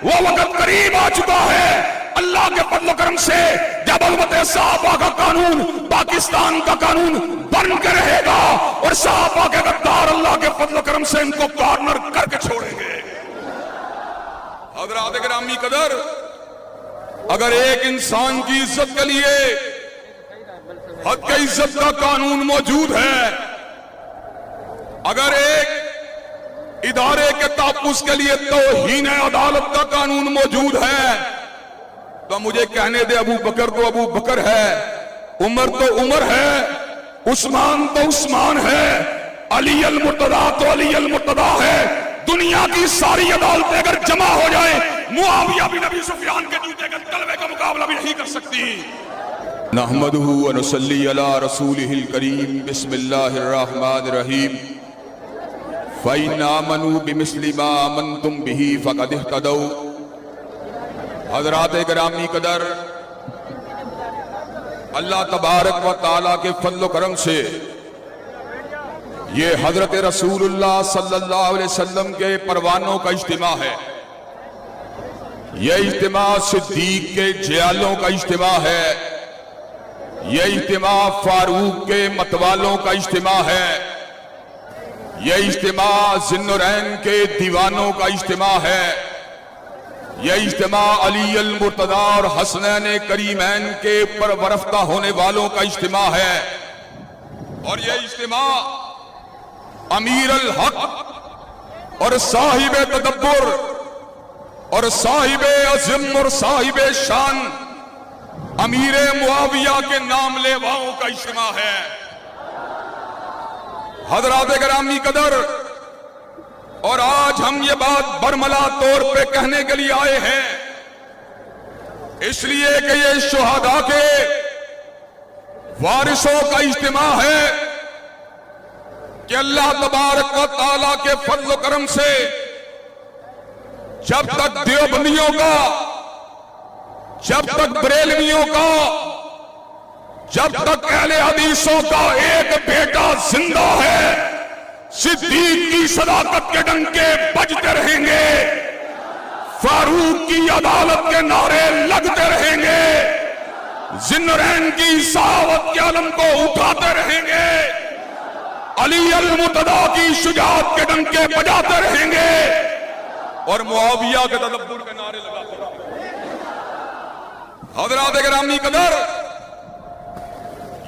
وہ وقت قریب آ چکا ہے اللہ کے فضل و کرم سے جب البت صحابہ کا قانون پاکستان کا قانون بن کے رہے گا اور صحابہ کے غدار اللہ کے فضل و کرم سے ان کو کارنر کر کے چھوڑیں گے۔ حضرات گرامی قدر، اگر ایک انسان کی عزت کے لیے حد کے عزت کا قانون موجود ہے، اگر ایک ادارے کے تحفظ کے لیے توہین عدالت کا قانون موجود ہے، تو مجھے کہنے دے ابو بکر تو ابو بکر ہے، عمر تو عمر ہے، عثمان تو عثمان ہے، علی المرتضیٰ تو علی المرتضیٰ ہے۔ دنیا کی ساری عدالتیں اگر جمع ہو جائیں، معاویہ بن ابی سفیان کے جوتے کے تلوے کا مقابلہ بھی نہیں کر سکتی۔ نحمدہ و نصلی علی رسولہ الکریم، بسم اللہ الرحمن الرحیم۔ فَإِنْ آمَنُوا بِمِثْلِ مَا آمَنْتُمْ بِهِ فَقَدِ اهْتَدَوْا۔ حضرات گرامی قدر، اللہ تبارک و تعالیٰ کے فضل و کرم سے یہ حضرت رسول اللہ صلی اللہ علیہ وسلم کے پروانوں کا اجتماع ہے، یہ اجتماع صدیق کے جیالوں کا اجتماع ہے، یہ اجتماع فاروق کے متوالوں کا اجتماع ہے، یہ اجتماع ذی النورین کے دیوانوں کا اجتماع ہے، یہ اجتماع علی المرتضیٰ اور حسنین کریمین کے پرورفتہ ہونے والوں کا اجتماع ہے، اور یہ اجتماع امیر الحق اور صاحب تدبر اور صاحب عزم اور صاحب شان امیر معاویہ کے نام لیواؤں کا اجتماع ہے۔ حضرات گرامی قدر، اور آج ہم یہ بات برملا طور پہ کہنے کے لیے آئے ہیں، اس لیے کہ یہ شہداء کے وارثوں کا اجتماع ہے کہ اللہ تبارک و تعالیٰ کے فضل و کرم سے جب تک دیوبندیوں کا، جب تک بریلویوں کا، جب تک اہل حدیثوں کا ایک بیٹا زندہ ہے، صدیق کی صداقت کے ڈنکے بجتے رہیں گے، فاروق کی عدالت کے نعرے لگتے رہیں گے، ذی النورین کی صحاوت کے علم کو اٹھاتے رہیں گے، علی المرتضیٰ کی شجاعت کے ڈنکے بجاتے رہیں گے، اور معاویہ کے تدبر کے نعرے لگاتے رہیں گے۔ حضرات گرامی قدر،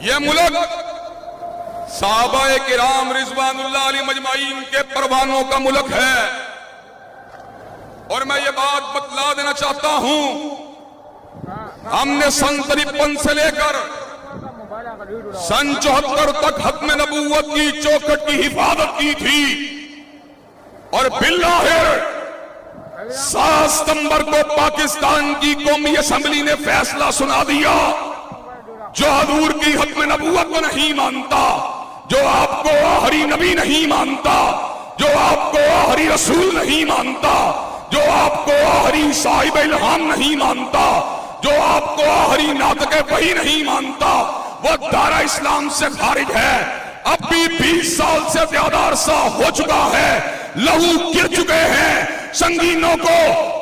یہ ملک صحابہ کرام رضوان اللہ علیہ مجمعین کے پروانوں کا ملک ہے، اور میں یہ بات بتلا دینا چاہتا ہوں، ہم نے سن 53 سے لے کر سن 74 تک ختم نبوت کی چوکھٹ کی حفاظت کی تھی، اور بالآخر 7 ستمبر کو پاکستان کی قومی اسمبلی نے فیصلہ سنا دیا، جو حضور کی ختم نبوت کو نہیں مانتا، جو آپ کو آخری نبی نہیں مانتا، جو آپ کو آخری رسول نہیں مانتا، جو آپ کو آخری صاحب الہام نہیں مانتا، جو آپ کو آخری ناطق وحی نہیں مانتا، وہ دائرہ اسلام سے خارج ہے۔ اب بھی 20 سال سے زیادہ عرصہ ہو چکا ہے، لہو گر چکے ہیں، سنگینوں کو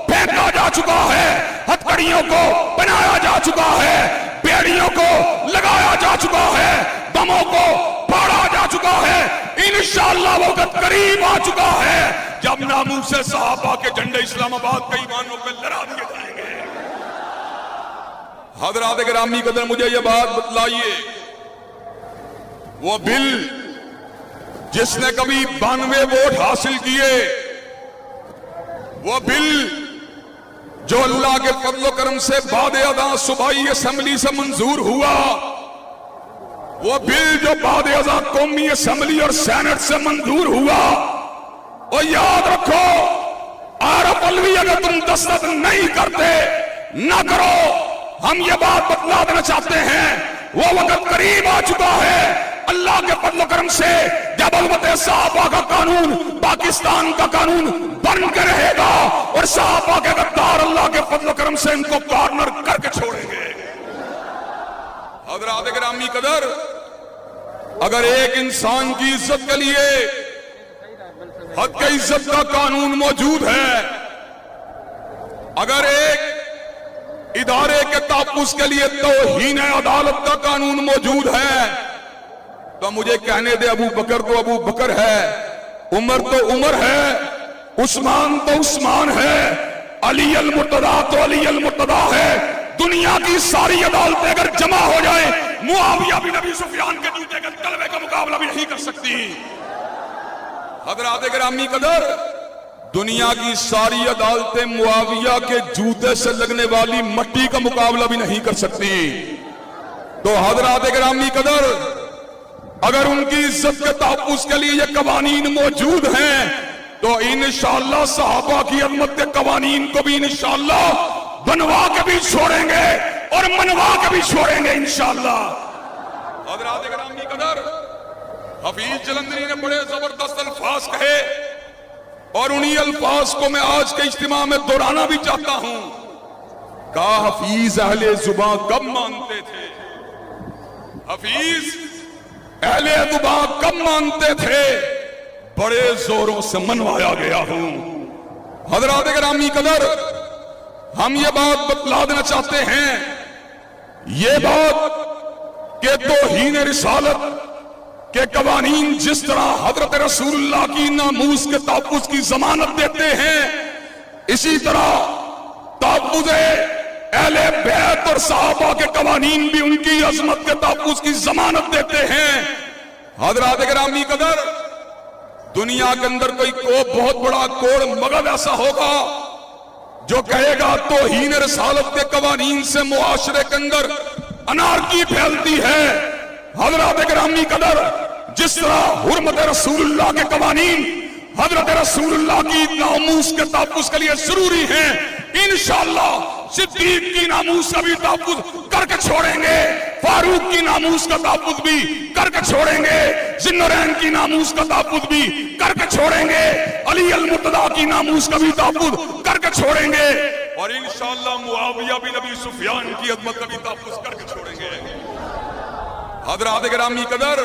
پھینکا جا چکا ہے، ہتھکڑیوں کو بنایا جا چکا ہے، بیڑیوں کو لگایا جا چکا ہے، دموں کو پاڑا جا چکا ہے۔ انشاءاللہ وقت قریب آ چکا ہے جب ناموس صحابہ کے جھنڈے اسلام آباد کے ایوانوں پہ لہرا دیے جائیں گے۔ حضرات گرامی قدر، مجھے یہ بات بتلائیے، وہ بل جس نے کبھی 92 ووٹ حاصل کیے، وہ بل جو اللہ کے فضل و کرم سے بعد ازاں صوبائی اسمبلی سے منظور ہوا، وہ بل جو بعد ازاں قومی اسمبلی اور سینٹ سے منظور ہوا، اور یاد رکھو، عارف علوی اگر تم دستخط نہیں کرتے، نہ کرو، ہم یہ بات بتلا دینا چاہتے ہیں، وہ وقت قریب آ چکا ہے اللہ کے فضل و کرم سے جب البت صحابہ کا قانون پاکستان کا قانون بن کے رہے گا، اور صحابہ کے غدار اللہ کے فضل و کرم سے ان کو کارنر کر کے چھوڑیں گے۔ حضرات گرامی قدر، اگر ایک انسان کی عزت کے لیے حد کے عزت کا قانون موجود ہے، अगर एक इदारे के तहफ्फुज़ के लिए तौहीन अदालत का कानून मौजूद है तो मुझे कहने दे अबू बकर तो अबू बकर है, उमर तो उमर है, उस्मान तो उस्मान है, अली अल मुर्तदा तो अली अल मुर्तदा है। दुनिया की सारी अदालतें अगर जमा हो जाए, मुआविया बिन अबी सुफियान के जूते के तलवे का मुकाबला भी नहीं कर सकती। हज़रात गिरामी कदर, दुनिया की सारी अदालतें मुआविया के जूते से लगने वाली मट्टी का मुकाबला भी नहीं कर सकती। तो हज़रात गिरामी कदर, अगर उनकी इज्जत के तहफ्फुज़ के लिए ये कवानीन मौजूद हैं तो इंशाअल्लाह सहाबा की अज़मत के कवानीन को भी इंशाअल्लाह बनवा के भी छोड़ेंगे और मनवा के भी छोड़ेंगे इंशाअल्लाह। हज़रात गिरामी कदर, हफीज जलंधरी ने बड़े जबरदस्त अल्फाज कहे और उन्हीं अल्फाज को मैं आज के इज्तिमा में दोहराना भी चाहता हूं। कहा हफीज अहले जुबां कब मानते थे, हफीज अहले जुबां कब मानते थे, बड़े जोरों से मनवाया गया हूं। हज़रात गिरामी कदर, हम ये बात बतला देना चाहते हैं, ये बात कि तौहीन रिसालत के कवानीन जिस तरह हजरत रसूलुल्लाह की नामूस के तहफ्फुज़ की जमानत देते हैं, इसी तरह तहफ्फुज़ अहले बैत और सहाबा के कवानीन भी उनकी अजमत के तहफ्फुज़ की जमानत देते हैं। हज़रात गिरामी कदर, दुनिया के अंदर कोई बहुत बड़ा कोड़ मगज ऐसा होगा जो कहेगा तौहीन रिसालत के कवानीन से मुआशरे के अंदर अनारकी फैलती है। हज़रात गिरामी कदर, जिस तरह हुर्मत रसूलुल्लाह के कवानीन हज़रत रसूलुल्लाह की नामूस के तहफ्फुज़ के लिए जरूरी है, इंशाअल्लाह सिद्दीक की नामूस का भी तहफ्फुज़ करके छोड़ेंगे, फारूक की नामूस का तहफ्फुज़ भी करके छोड़ेंगे, ज़िन्नुरैन की नामूस का तहफ्फुज़ भी करके छोड़ेंगे, अली अल मुर्तदा की नामूस का भी तहफ्फुज़ करके छोड़ेंगे और इंशाअल्लाह मुआविया बिन अबी सुफियान की अज़मत का भी तहफ्फुज़ करके छोड़ेंगे। हज़रात गिरामी कदर,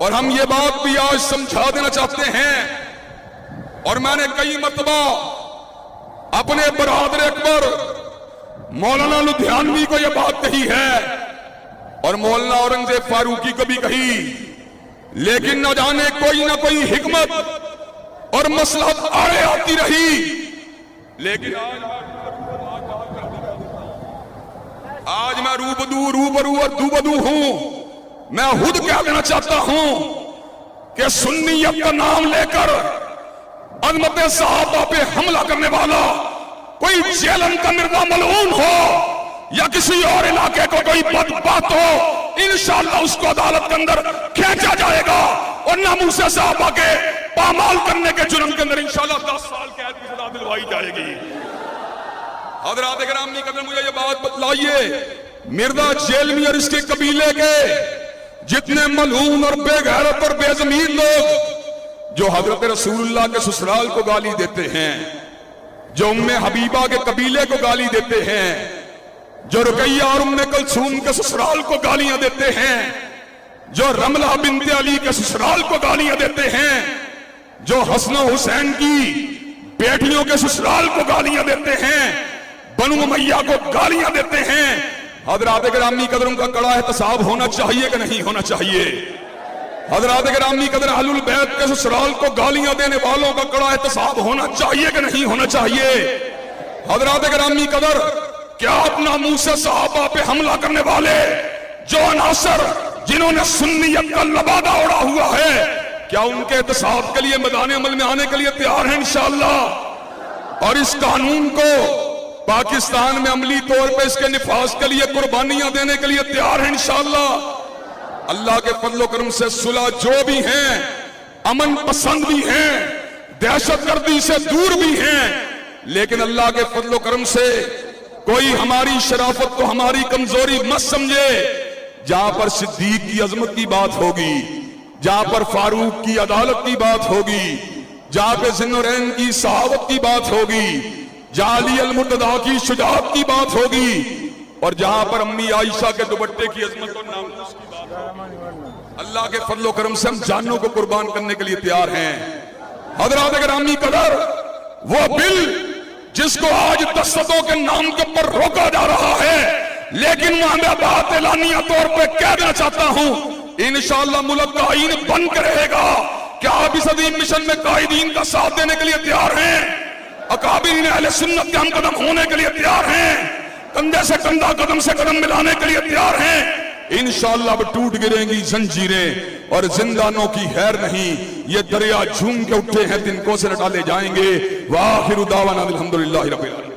और हम ये बात भी आज समझा देना चाहते हैं और मैंने कई मर्तबा अपने बरादर अकबर मौलाना लुधियानवी को यह बात कही है और मौलाना औरंगजेब फारूकी को भी कही, लेकिन न जाने कोई ना कोई हिकमत और मसलहत आड़े आती रही। लेकिन आज मैं रूबरू और दूबदू हूं। मैं खुद कह देना चाहता हूं कि सुन्नियत का नाम लेकर अज़मत सहाबा पे हमला करने वाला कोई जेलम का मिर्जा मलऊन हो या किसी और इलाके को कोई बदबात हो, इंशाअल्लाह उसको अदालत के अंदर खींचा जाएगा और नामूस सहाबा के पामाल करने के जुर्म के अंदर इंशाअल्लाह 10 साल कैद की सजा दिलवाई जाएगी। हज़रात गिरामी कदर, मुझे ये बात बतलाइए, मिर्जा जेलमी और इसके कबीले के जितने मलून और बेगैरत और बेज़मीर लोग जो हजरत रसूलुल्लाह के ससुराल को गाली देते हैं, जो उम्मे हबीबा के कबीले को गाली देते हैं, जो रुकैया और उम्मे कलसूम के ससुराल को गालियां देते हैं, जो रमला बिन्ते अली के ससुराल को गालियां देते हैं, जो हसन हुसैन की बेटियों के ससुराल को गालियां देते हैं, बनु उमैया को गालियां देते हैं, हज़रात गिरामी कदर उनका कड़ा एहतसाब होना चाहिए कि नहीं होना चाहिए? हज़रात गिरामी कदर अहलुल बैत के ससुराल को गालियां देने वालों का कड़ा एहतसाब होना चाहिए कि नहीं होना चाहिए? हज़रात गिरामी कदर, क्या अपना मुंह से सहाबा पे हमला करने वाले जो अनासर जिन्होंने सुन्नियत का लबादा उड़ा हुआ है, क्या उनके एहतसाब के लिए मैदान अमल में आने के लिए तैयार हैं इंशाअल्लाह? और इस कानून को पाकिस्तान में अमली तौर पे इसके निफाज के लिए कुर्बानियां देने के लिए तैयार हैं इंशाअल्लाह। अल्लाह के फजल करम से सुलह जो भी हैं, अमन पसंद भी हैं, दहशतगर्दी से दूर भी हैं, लेकिन अल्लाह के फजल करम से कोई हमारी शराफत को हमारी कमजोरी मत समझे। जहां पर सिद्दीक की अजमत की बात होगी, जहां पर फारूक की अदालत की बात होगी, जहां पे ज़िन्नुरैन की सहावत की बात होगी, जहां अली अल मुर्तदा की शुजाअत की बात होगी और जहां पर अम्मी आयशा के दुपट्टे की अजमत और नामूस की बात होगी, अल्लाह के फजल करम से हम जानों को कुर्बान करने के लिए तैयार हैं। हज़रात गिरामी कदर, वो बिल جس کو آج دستوں کے نام کے اوپر روکا جا رہا ہے، لیکن میں بات اعلانیہ طور پہ کہنا چاہتا ہوں انشاءاللہ ملک کا آئین بن کے رہے گا۔ کیا آپ اس عظیم مشن میں قائدین کا ساتھ دینے کے لیے تیار ہیں؟ اکابرین اہل سنت کے ہم قدم ہونے کے لیے تیار ہیں؟ کندھے سے کندھا قدم سے قدم ملانے کے لیے تیار ہیں؟ انشاءاللہ اب ٹوٹ گریں گی زنجیریں اور زندانوں کی خیر نہیں، یہ دریا جھوم کے اٹھے ہیں تنکوں سے نٹالے جائیں گے۔ وآخر دعوانا الحمدللہ رب العالمین۔